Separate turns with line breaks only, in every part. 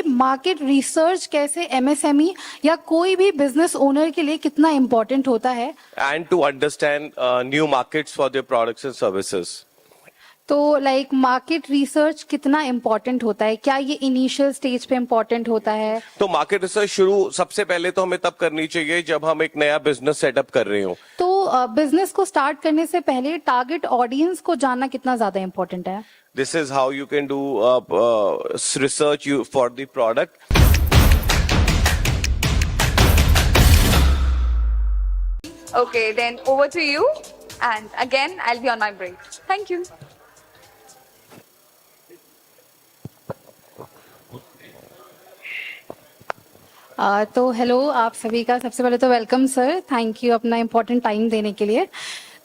कि market research कैसे MSME या कोई भी बिजनेस ओनर के लिए कितना इम्पोर्टेंट होता है,
and to understand new markets for their products and services.
तो लाइक मार्केट रिसर्च कितना इम्पोर्टेंट होता है, क्या ये इनिशियल स्टेज पे इम्पोर्टेंट होता है?
तो मार्केट रिसर्च शुरू सबसे पहले तो हमें तब करनी चाहिए जब हम एक नया बिजनेस सेटअप कर रहे हो.
तो बिजनेस को स्टार्ट करने से पहले टारगेट ऑडियंस को जानना कितना ज्यादा इम्पोर्टेंट है?
This is how you can do research for the product.
Okay, then over to you. And again, I'll be on my break. Thank you.
तो हेलो आप सभी का, सबसे पहले तो वेलकम सर, थैंक यू अपना इम्पोर्टेंट टाइम देने के लिए.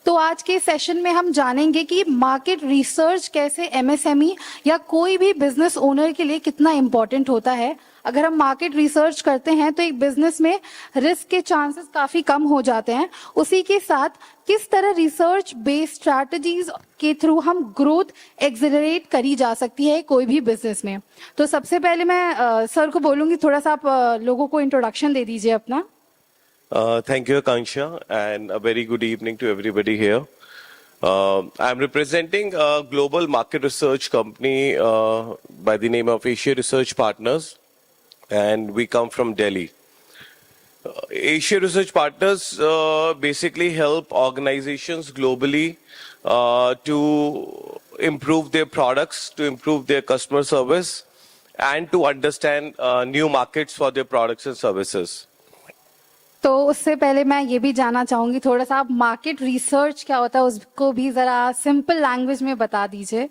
तो आज के सेशन में हम जानेंगे कि मार्केट रिसर्च कैसे एमएसएमई या कोई भी बिजनेस ओनर के लिए कितना इम्पोर्टेंट होता है. अगर हम मार्केट रिसर्च करते हैं तो एक बिजनेस में रिस्क के चांसेस काफी कम हो जाते हैं. उसी के साथ किस तरह रिसर्च बेस्ड स्ट्रैटेजीज के थ्रू हम ग्रोथ एक्सेलरेट करी जा सकती है कोई भी बिजनेस में. तो सबसे पहले मैं सर को बोलूंगी, थोड़ा सा आप लोगों को इंट्रोडक्शन दे दीजिए अपना.
Thank you, Akanksha, and a very good evening to everybody here. I'm representing a global market research company by the name of Asia Research Partners, and we come from Delhi. Asia Research Partners basically help organizations globally to improve their products, to improve their customer service, and to understand new markets for their products and services.
तो उससे पहले मैं ये भी जानना चाहूंगी, थोड़ा सा आप मार्केट रिसर्च क्या होता है उसको भी जरा सिंपल लैंग्वेज में बता दीजिए.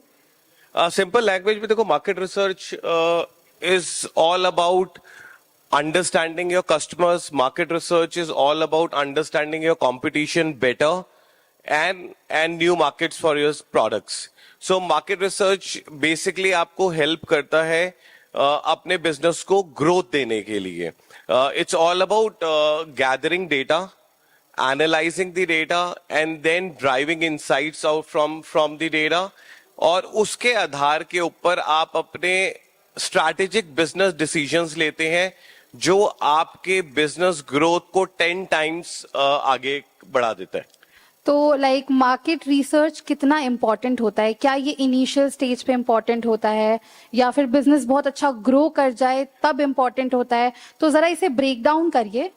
सिंपल लैंग्वेज में देखो, market research is all about understanding your customers. Market research is all about understanding your competition better and new markets for your products. So market research basically आपको help करता है अपने business को growth देने के लिए. It's all about gathering data, analyzing the data, and then driving insights out from the data. और उसके आधार के ऊपर आप अपने strategic business decisions लेते हैं जो आपके business growth को 10 times आगे बढ़ा देता है.
तो लाइक मार्केट रिसर्च कितना इम्पोर्टेंट होता है, क्या ये इनिशियल स्टेज पे इम्पोर्टेंट होता है या फिर बिजनेस बहुत अच्छा ग्रो कर जाए तब इम्पोर्टेंट होता है? तो जरा इसे ब्रेक डाउन करिए.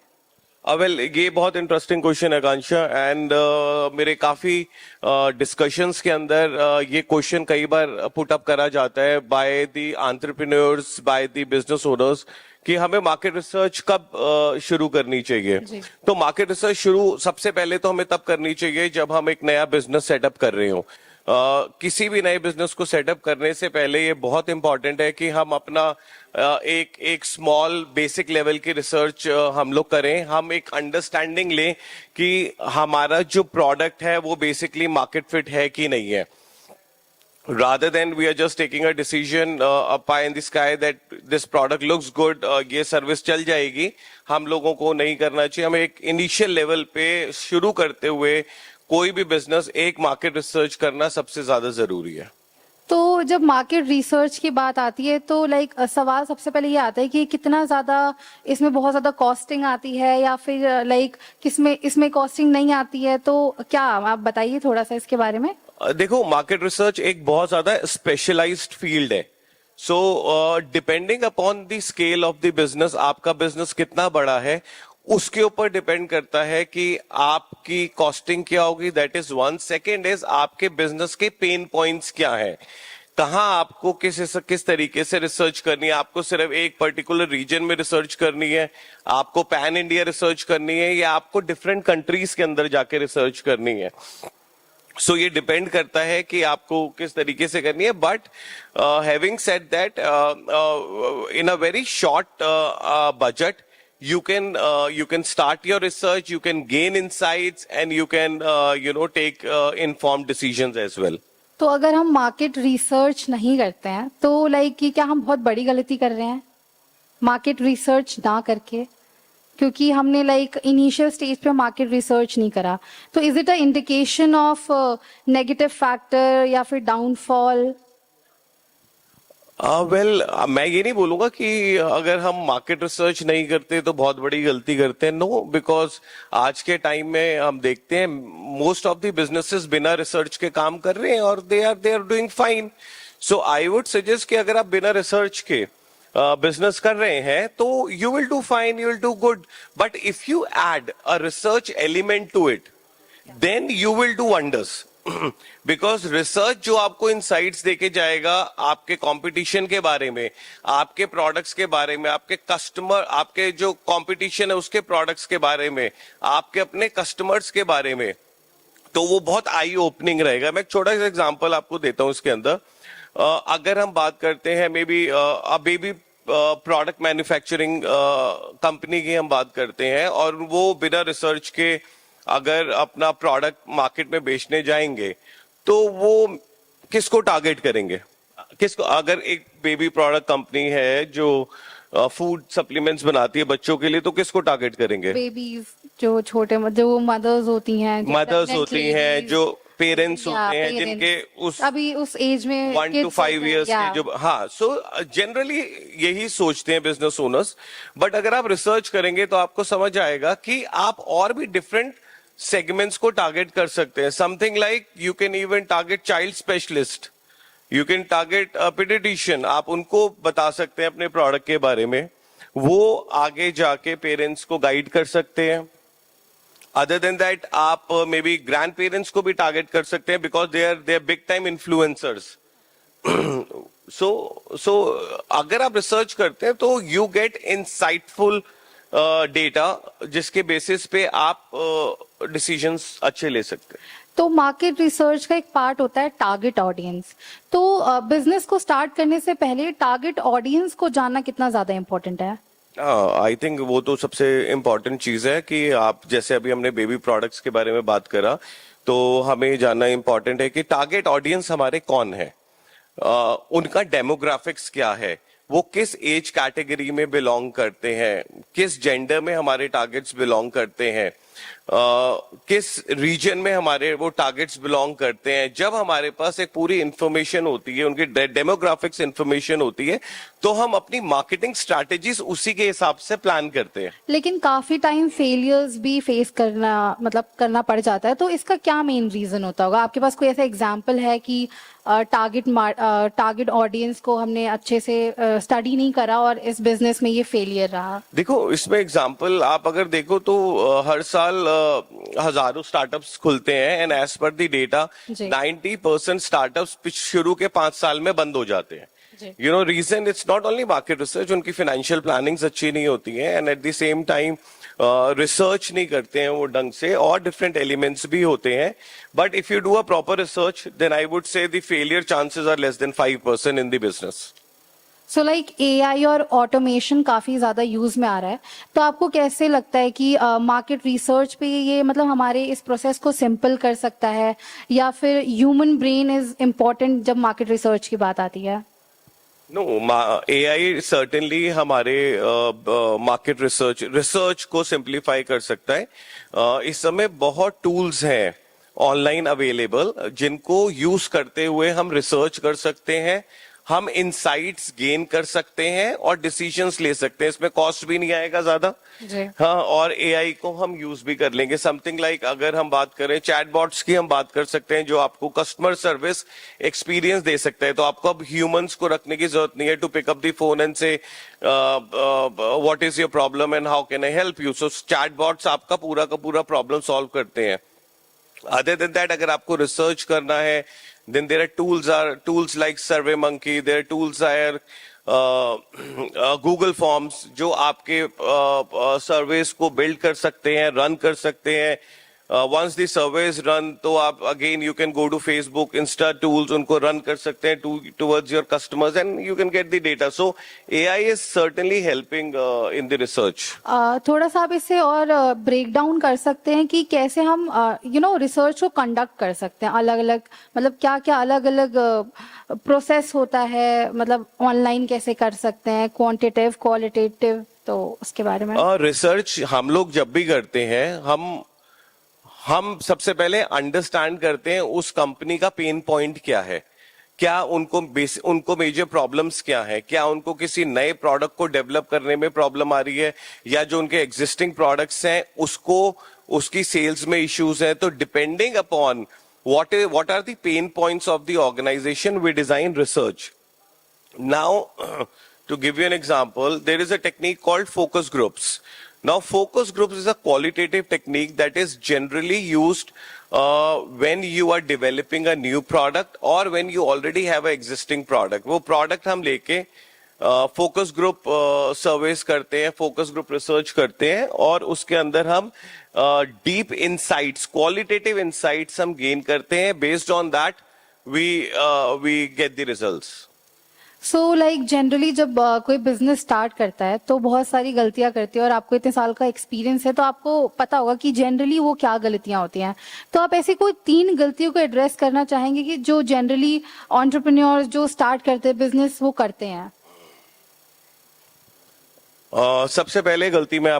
वेल ये बहुत इंटरेस्टिंग क्वेश्चन है आकांक्षा, एंड मेरे काफी डिस्कशंस के अंदर ये क्वेश्चन कई बार पुट अप करा जाता है by the entrepreneurs, by the business owners कि हमें मार्केट रिसर्च कब शुरू करनी चाहिए. तो मार्केट रिसर्च शुरू सबसे पहले तो हमें तब करनी चाहिए जब हम एक नया बिजनेस सेटअप कर रहे हो. किसी भी नए बिजनेस को सेटअप करने से पहले ये बहुत इंपॉर्टेंट है कि हम अपना एक स्मॉल बेसिक लेवल की रिसर्च हम लोग करें. हम एक अंडरस्टैंडिंग लें कि हमारा जो प्रोडक्ट है वो बेसिकली मार्केट फिट है कि नहीं है. Rather than we are just taking a decision up pie in the sky that this product looks good, ये सर्विस चल जाएगी, हम लोगों को नहीं करना चाहिए. हमें एक इनिशियल लेवल पे शुरू करते हुए कोई भी बिजनेस एक मार्केट रिसर्च करना सबसे ज्यादा जरूरी है.
तो जब मार्केट रिसर्च की बात आती है तो लाइक सवाल सबसे पहले ये आता है कि कितना ज्यादा इसमें बहुत ज्यादा कॉस्टिंग आती है या फिर लाइक इसमें कॉस्टिंग नहीं आती है. तो क्या आप बताइए थोड़ा सा इसके बारे में.
देखो, मार्केट रिसर्च एक बहुत ज्यादा स्पेशलाइज्ड फील्ड है. So depending upon the scale of the business, आपका बिजनेस कितना बड़ा है उसके ऊपर डिपेंड करता है कि आपकी कॉस्टिंग क्या होगी. That is one. Second is आपके बिजनेस के पेन पॉइंट्स क्या है, कहाँ आपको किस तरीके से रिसर्च करनी है. आपको सिर्फ एक पर्टिकुलर रीजन में रिसर्च करनी है, आपको पैन इंडिया रिसर्च करनी है, या आपको डिफरेंट कंट्रीज के अंदर जाके रिसर्च करनी है. सो ये डिपेंड करता है कि आपको किस तरीके से करनी है. But having said that, in a very short budget you can start your research, you can gain insights, and you can take informed decisions as well.
तो अगर हम मार्केट रिसर्च नहीं करते हैं तो लाइक क्या हम बहुत बड़ी गलती कर रहे हैं मार्केट रिसर्च ना करके, क्योंकि हमने लाइक इनिशियल स्टेज पे मार्केट रिसर्च नहीं करा. तो is it a indication of negative factor या फिर डाउनफॉल?
वेल मैं ये नहीं बोलूंगा कि अगर हम मार्केट रिसर्च नहीं करते तो बहुत बड़ी गलती करते हैं, नो, बिकॉज आज के टाइम में हम देखते हैं मोस्ट ऑफ द बिजनेसेस बिना रिसर्च के काम कर रहे हैं और they are doing fine. So I would suggest कि अगर आप बिना रिसर्च के बिजनेस कर रहे हैं तो you will do fine, you will do good, but if you add a research element to it then you will do wonders. Because research जो आपको इनसाइट्स देके जाएगा आपके कंपटीशन के बारे में, आपके प्रोडक्ट्स के बारे में, आपके कस्टमर, आपके जो कंपटीशन है उसके प्रोडक्ट्स के बारे में, आपके अपने कस्टमर्स के बारे में, तो वो बहुत आई ओपनिंग रहेगा. मैं एक छोटा सा एग्जांपल आपको देता हूं इसके अंदर. अगर हम बात करते हैं may be baby product manufacturing company की हम बात करते हैं और वो बिना रिसर्च के अगर अपना प्रोडक्ट मार्केट में बेचने जाएंगे तो वो किसको टारगेट करेंगे? किसको? अगर एक बेबी प्रोडक्ट कंपनी है जो फूड सप्लीमेंट्स बनाती है बच्चों के लिए, तो किसको टारगेट करेंगे?
बेबीज जो छोटे जो मदर्स होती हैं,
जो पेरेंट्स होते हैं जिनके उस
अभी उस एज में
1 to 5 years के जो, हाँ, सो जनरली यही सोचते हैं बिजनेस ओनर्स. बट अगर आप रिसर्च करेंगे तो आपको समझ आएगा कि आप और भी डिफरेंट सेगमेंट्स को टारगेट कर सकते हैं. Something like you can even target child specialist, you can target paediatrician. आप उनको बता सकते हैं अपने प्रोडक्ट के बारे में, वो आगे जाके पेरेंट्स को गाइड कर सकते हैं. अदर देन दैट आप मे बी ग्रैंड पेरेंट्स को भी टारगेट कर सकते हैं because they are big time influencers. So अगर आप रिसर्च करते हैं तो यू गेट इंसाइटफुल डेटा जिसके बेसिस पे आप डिसीजंस अच्छे ले सकते हैं.
तो मार्केट रिसर्च का एक पार्ट होता है टारगेट ऑडियंस. तो बिजनेस को स्टार्ट करने से पहले टारगेट ऑडियंस को जानना कितना ज्यादा इम्पोर्टेंट है?
आई थिंक वो तो सबसे इम्पोर्टेंट चीज है कि आप, जैसे अभी हमने बेबी प्रोडक्ट्स के बारे में बात करा, तो हमें जानना इम्पोर्टेंट है कि टारगेट ऑडियंस हमारे कौन है, उनका डेमोग्राफिक्स क्या है, वो किस एज कैटेगरी में बिलोंग करते हैं, किस जेंडर में हमारे टारगेट्स बिलोंग करते हैं, किस रीजन में हमारे वो टारगेट्स बिलोंग करते हैं. जब हमारे पास एक पूरी इंफॉर्मेशन होती है, उनकी डेमोग्राफिक्स इंफॉर्मेशन होती है, तो हम अपनी मार्केटिंग स्ट्रैटेजीज उसी के हिसाब से प्लान करते हैं.
लेकिन काफी टाइम फेलियर्स भी फेस करना पड़ जाता है, तो इसका क्या मेन रीजन होता होगा? आपके पास कोई ऐसा एग्जांपल है कि टारगेट ऑडियंस को हमने अच्छे से स्टडी नहीं करा और इस बिजनेस में ये फेलियर रहा?
देखो, इसमें एग्जांपल आप अगर देखो तो हर साल हजारों स्टार्टअप्स खुलते हैं and as per the data 90% startups शुरू के 5 साल में बंद हो जाते हैं. You know reason, it's not only market research, उनकी फाइनेंशियल प्लानिंग्स अच्छी नहीं होती है and at the same time research नहीं करते हैं वो ढंग से, और डिफरेंट एलिमेंट्स भी होते हैं. But if you do a proper research then I would say the failure chances are less than 5% in the business.
So like AI और ऑटोमेशन काफी ज्यादा यूज में आ रहा है, तो आपको कैसे लगता है कि मार्केट रिसर्च पे ये मतलब हमारे इस प्रोसेस को सिंपल कर सकता है, या फिर ह्यूमन ब्रेन इज इम्पोर्टेंट जब मार्केट रिसर्च की बात आती है?
नो, एआई सर्टेनली हमारे मार्केट रिसर्च को सिंप्लीफाई कर सकता है. इस समय बहुत टूल्स हैं ऑनलाइन अवेलेबल जिनको यूज करते हुए हम रिसर्च कर सकते हैं, हम इनसाइट्स गेन कर सकते हैं और डिसीजंस ले सकते हैं. इसमें कॉस्ट भी नहीं आएगा ज्यादा. हाँ, और एआई को हम यूज भी कर लेंगे. समथिंग लाइक अगर हम बात करें चैटबॉट्स की, हम बात कर सकते हैं जो आपको कस्टमर सर्विस एक्सपीरियंस दे सकता है. तो आपको अब ह्यूमंस को रखने की जरूरत नहीं है to pick up the phone and say what is your problem and how can I help you. So chatbots आपका पूरा का पूरा प्रॉब्लम सॉल्व करते हैं. Other than that, अगर आपको रिसर्च करना है, then there are tools like SurveyMonkey, there are tools Google Forms जो आपके सर्वेस को बिल्ड कर सकते हैं, रन कर सकते हैं. Once the survey is run, तो आप again you can go to Facebook, Insta tools, उनको run कर सकते हैं towards your customers and you can get the data. So AI is certainly helping in the research.
थोड़ा सा आप इसे और ब्रेक डाउन कर सकते हैं कि कैसे हम रिसर्च को कंडक्ट कर सकते हैं अलग अलग, मतलब क्या क्या अलग अलग प्रोसेस होता है, मतलब ऑनलाइन कैसे कर सकते हैं, क्वांटिटेटिव क्वालिटेटिव, तो उसके बारे में.
रिसर्च हम लोग जब भी करते हैं, हम सबसे पहले अंडरस्टैंड करते हैं उस कंपनी का पेन पॉइंट क्या है, क्या उनको मेजर प्रॉब्लम्स क्या है, क्या उनको किसी नए प्रोडक्ट को डेवलप करने में प्रॉब्लम आ रही है, या जो उनके एग्जिस्टिंग प्रोडक्ट्स हैं उसकी सेल्स में इश्यूज है. तो depending upon what are the pain points of the organization, we design research. Now, to give you an example, there is a technique called focus groups. Now, focus groups is a qualitative technique that is generally used when you are developing a new product or when you already have an existing product. वो product हम लेके focus group Sarves करते हैं, focus group research करते हैं, और उसके अंदर हम डीप इनसाइट्स, क्वालिटेटिव इनसाइट्स हम गेन करते हैं. Based on that we get the results.
So like generally जब कोई बिजनेस स्टार्ट करता है तो बहुत सारी गलतियां करती है, और आपको इतने साल का एक्सपीरियंस है तो आपको पता होगा कि जनरली वो क्या गलतियां होती हैं. तो आप ऐसी कोई 3 गलतियों को एड्रेस करना चाहेंगे कि जो जनरली एंटरप्रेन्योर्स जो स्टार्ट करते हैं बिजनेस वो करते हैं.
सबसे पहले गलती में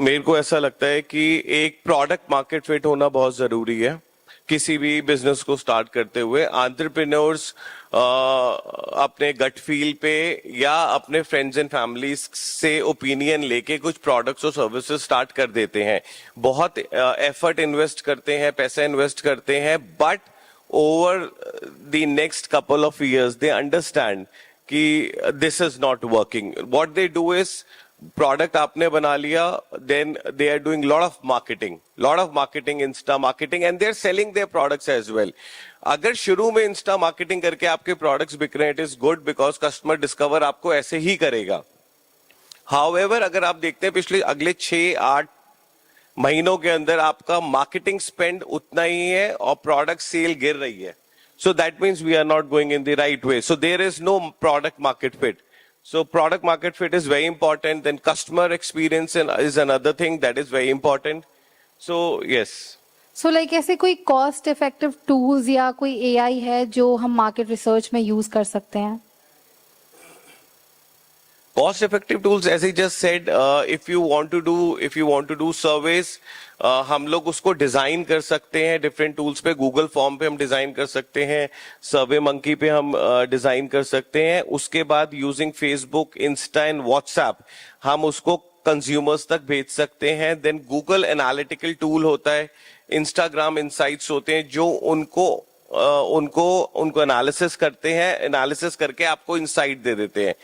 मेरे को ऐसा लगता है कि एक प्रोडक्ट मार्केट फिट होना बहुत जरूरी है किसी भी बिजनेस को स्टार्ट करते हुए. एंटरप्रेन्योर्स अपने गट फील पे या अपने फ्रेंड्स एंड फैमिली से ओपिनियन लेके कुछ प्रोडक्ट्स और सर्विसेज स्टार्ट कर देते हैं, बहुत एफर्ट इन्वेस्ट करते हैं, पैसा इन्वेस्ट करते हैं, but over the next couple of years they understand कि this is not working. What they do is, product आपने बना लिया, then they are doing lot of marketing, insta marketing, and they are selling their products as well. अगर शुरू में Insta marketing करके आपके products बिक रहे हैं, it is good because customer discover आपको ऐसे ही करेगा. हाउएवर, अगर आप देखते हैं अगले 6-8 महीनों के अंदर आपका मार्केटिंग स्पेंड उतना ही है और प्रोडक्ट सेल गिर रही है, so that means we are not going in the right way. So there is no product market fit. So product market fit is very important. Then customer experience is another thing that is very important. So yes.
So like ऐसे कोई cost effective tools या कोई AI है जो हम market research में use कर सकते हैं?
Cost effective tools, as I just said, if you want to do surveys, हम लोग उसको डिजाइन कर सकते हैं डिफरेंट टूल्स पे. गूगल फॉर्म पे हम डिजाइन कर सकते हैं, सर्वे मंकी पे हम डिजाइन कर सकते हैं. उसके बाद using Facebook, Insta and WhatsApp हम उसको कंज्यूमर्स तक भेज सकते हैं. देन गूगल एनालिटिकल टूल होता है, इंस्टाग्राम इनसाइट्स होते हैं जो उनको एनालिसिस करते हैं, एनालिसिस करके आपको इंसाइट दे देते हैं.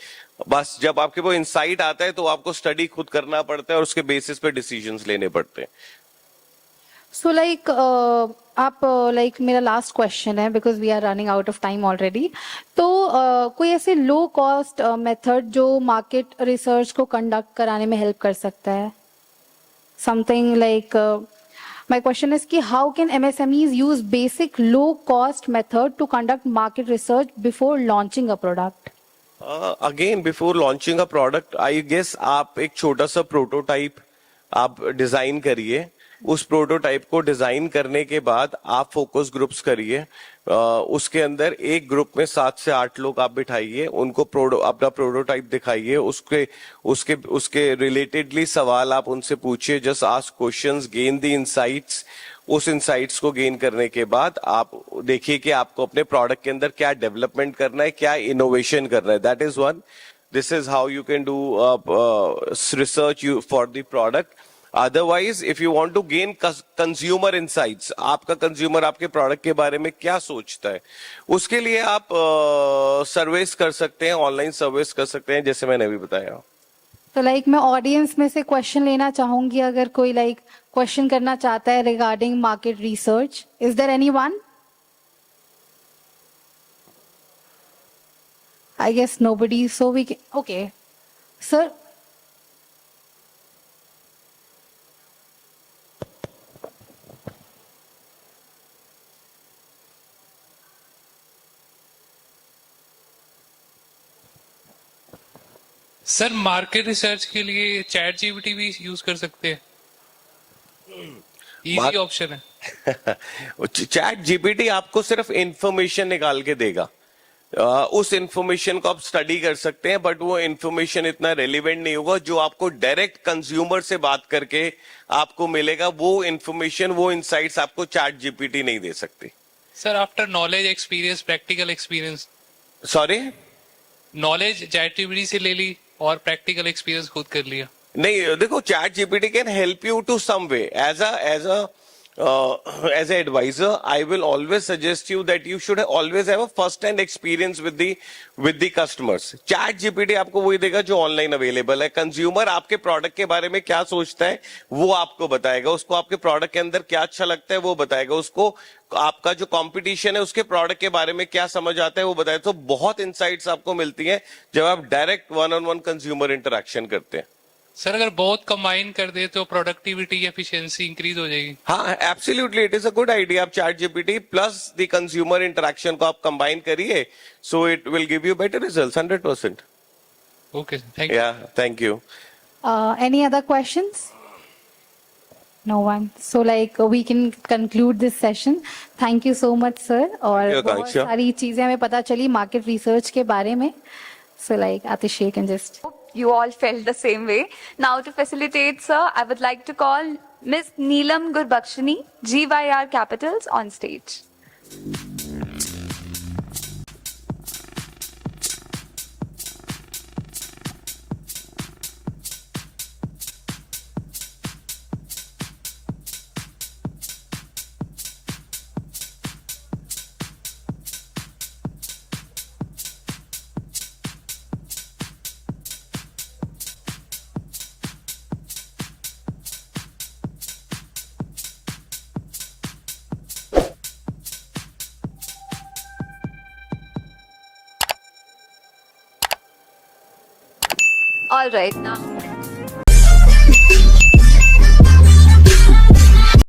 बस जब आपके वो इंसाइट आता है तो आपको स्टडी खुद करना पड़ता है और उसके बेसिस पे डिसीजंस लेने पड़ते हैं.
सो लाइक मेरा लास्ट क्वेश्चन है because we are running out of time already. तो कोई ऐसे लो कॉस्ट मेथड जो मार्केट रिसर्च को कंडक्ट कराने में हेल्प कर सकता है? Something like my question is कि how can MSMEs use basic low cost method to conduct market research before launching a product?
Again, before launching a product, I guess आप एक छोटा सा प्रोटोटाइप आप डिजाइन करिए. उस प्रोटोटाइप को design करने के बाद आप फोकस ग्रुप्स करिए. उसके अंदर एक ग्रुप में 7 से 8 लोग आप बिठाइए, उनको अपना प्रोटोटाइप दिखाइए, उसके रिलेटेडली सवाल आप उनसे पूछिए. Just ask questions, gain the insights. उस इनसाइट्स को गेन करने के बाद आप देखिए कि आपको अपने प्रोडक्ट के अंदर क्या डेवलपमेंट करना है, क्या इनोवेशन करना है. That is one. This is how you can do research for the product. Otherwise if you want to gain consumer insights, आपका कंज्यूमर आपके प्रोडक्ट के बारे में क्या सोचता है, उसके लिए आप सर्वेस कर सकते हैं, ऑनलाइन सर्वेस कर सकते हैं, जैसे मैंने अभी बताया.
तो लाइक मैं ऑडियंस में से क्वेश्चन लेना चाहूंगी, अगर कोई लाइक क्वेश्चन करना चाहता है regarding market research. Is there anyone? I guess nobody, so we can. Okay sir.
Sir market research के लिए चैट जीपीटी भी यूज कर सकते हैं, इजी ऑप्शन है.
चैट जीपीटी आपको सिर्फ इंफॉर्मेशन निकाल के देगा. उस इंफॉर्मेशन को आप स्टडी कर सकते हैं, बट वो इंफॉर्मेशन इतना रेलिवेंट नहीं होगा जो आपको डायरेक्ट कंज्यूमर से बात करके आपको मिलेगा. वो इंफॉर्मेशन, वो इनसाइट्स आपको चैट जीपीटी नहीं दे सकती.
Sir after knowledge experience practical experience,
sorry,
knowledge chat GPT से ले ली और प्रैक्टिकल एक्सपीरियंस खुद कर लिया।
नहीं देखो, ChatGPT can help you to some way as a advisor. I will always suggest you that you should always have a first hand experience with the customers. Chat GPT आपको वही देगा जो online available है। Consumer आपके product के बारे में क्या सोचता है वो आपको बताएगा, उसको आपके प्रोडक्ट के अंदर क्या अच्छा लगता है वो बताएगा, उसको आपका जो कंपटीशन है उसके प्रोडक्ट के बारे में क्या समझ आता है वो बताएगा। तो बहुत इंसाइट्स आपको मिलती हैं जब आप direct one on one consumer interaction करते हैं।
सर अगर बहुत कंबाइन कर दे तो प्रोडक्टिविटी एफिशिएंसी इंक्रीज हो जाएगी।
हाँ, absolutely, it is a good idea. आप ChatGPT plus the consumer interaction को आप कंबाइन करिए, so it will give you better results 100%।
Okay, thank you.
Yeah, thank you.
Any other questions? No one. So like we can conclude this session. Thank you so much, sir. और
you,
बहुत
Akanksha.
सारी चीजें हमें पता चली market research के बारे में. So like Atish, you can just.
You all felt the same way. Now to facilitate, sir, I would like to call Miss Neelam Gurbakshani, GYR Capitals, on stage. All right, now